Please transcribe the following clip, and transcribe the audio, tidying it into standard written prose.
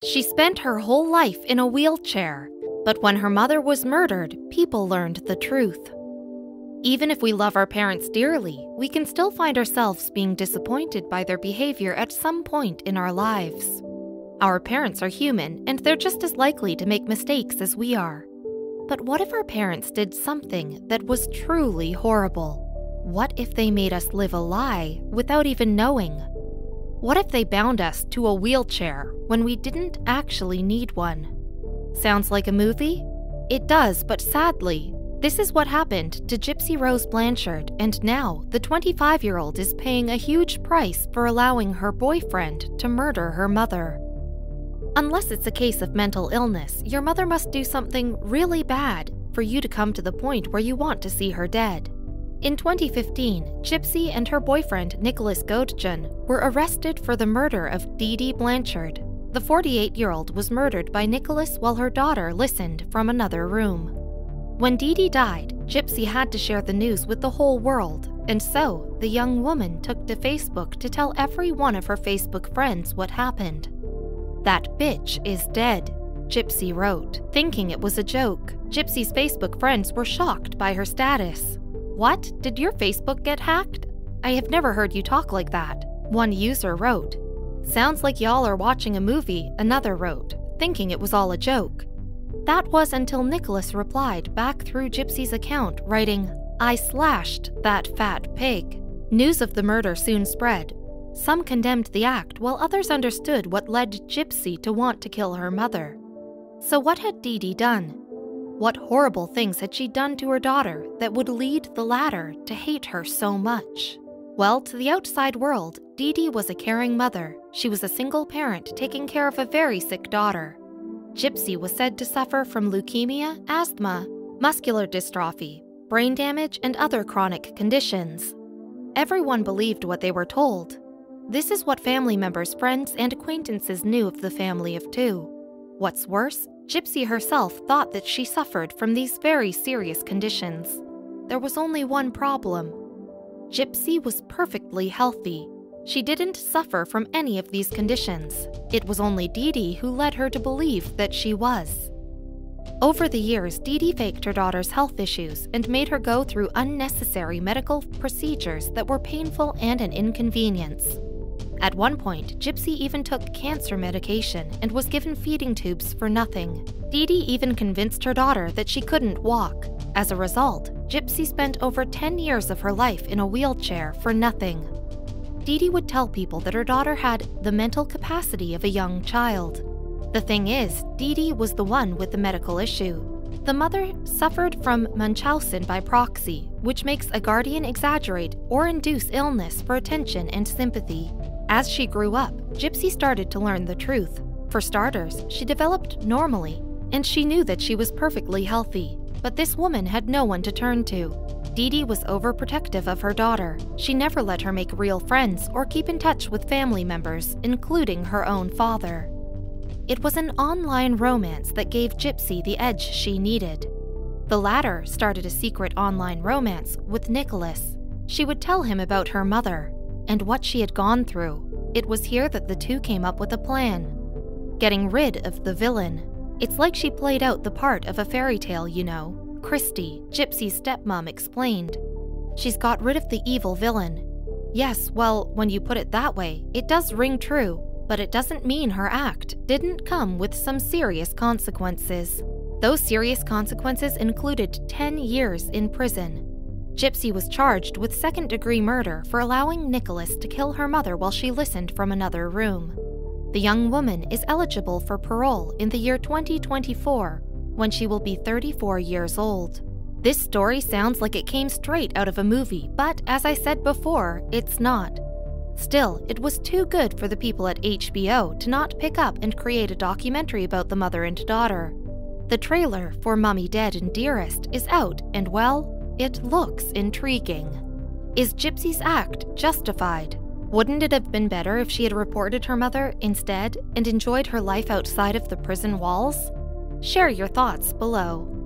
She spent her whole life in a wheelchair, but when her mother was murdered, people learned the truth. Even if we love our parents dearly, we can still find ourselves being disappointed by their behavior at some point in our lives. Our parents are human, and they're just as likely to make mistakes as we are. But what if our parents did something that was truly horrible? What if they made us live a lie without even knowing? What if they bound us to a wheelchair when we didn't actually need one? Sounds like a movie? It does, but sadly, this is what happened to Gypsy Rose Blanchard, and now the 25-year-old is paying a huge price for allowing her boyfriend to murder her mother. Unless it's a case of mental illness, your mother must do something really bad for you to come to the point where you want to see her dead. In 2015, Gypsy and her boyfriend Nicholas Godjan were arrested for the murder of Dee Dee Blanchard. The 48-year-old was murdered by Nicholas while her daughter listened from another room. When Dee Dee died, Gypsy had to share the news with the whole world, and so the young woman took to Facebook to tell every one of her Facebook friends what happened. "That bitch is dead," Gypsy wrote, thinking it was a joke. Gypsy's Facebook friends were shocked by her status. "What? Did your Facebook get hacked? I have never heard you talk like that," one user wrote. "Sounds like y'all are watching a movie," another wrote, thinking it was all a joke. That was until Nicholas replied back through Gypsy's account, writing, "I slashed that fat pig." News of the murder soon spread. Some condemned the act, while others understood what led Gypsy to want to kill her mother. So what had Dee Dee done? What horrible things had she done to her daughter that would lead the latter to hate her so much? Well, to the outside world, Dee Dee was a caring mother. She was a single parent taking care of a very sick daughter. Gypsy was said to suffer from leukemia, asthma, muscular dystrophy, brain damage, and other chronic conditions. Everyone believed what they were told. This is what family members, friends, and acquaintances knew of the family of two. What's worse, Gypsy herself thought that she suffered from these very serious conditions. There was only one problem. Gypsy was perfectly healthy. She didn't suffer from any of these conditions. It was only Dee Dee who led her to believe that she was. Over the years, Dee Dee faked her daughter's health issues and made her go through unnecessary medical procedures that were painful and an inconvenience. At one point, Gypsy even took cancer medication and was given feeding tubes for nothing. Dee Dee even convinced her daughter that she couldn't walk. As a result, Gypsy spent over 10 years of her life in a wheelchair for nothing. Dee Dee would tell people that her daughter had the mental capacity of a young child. The thing is, Dee Dee was the one with the medical issue. The mother suffered from Munchausen by proxy, which makes a guardian exaggerate or induce illness for attention and sympathy. As she grew up, Gypsy started to learn the truth. For starters, she developed normally, and she knew that she was perfectly healthy. But this woman had no one to turn to. Dee Dee was overprotective of her daughter. She never let her make real friends or keep in touch with family members, including her own father. It was an online romance that gave Gypsy the edge she needed. The latter started a secret online romance with Nicholas. She would tell him about her mother and what she had gone through. It was here that the two came up with a plan. Getting rid of the villain. It's like she played out the part of a fairy tale, you know. Christy, Gypsy's stepmom, explained. She's got rid of the evil villain. Yes, well, when you put it that way, it does ring true, but it doesn't mean her act didn't come with some serious consequences. Those serious consequences included 10 years in prison. Gypsy was charged with second-degree murder for allowing Nicholas to kill her mother while she listened from another room. The young woman is eligible for parole in the year 2024, when she will be 34 years old. This story sounds like it came straight out of a movie, but as I said before, it's not. Still, it was too good for the people at HBO to not pick up and create a documentary about the mother and daughter. The trailer for Mummy Dead and Dearest is out, and well, it looks intriguing. Is Gypsy's act justified? Wouldn't it have been better if she had reported her mother instead and enjoyed her life outside of the prison walls? Share your thoughts below.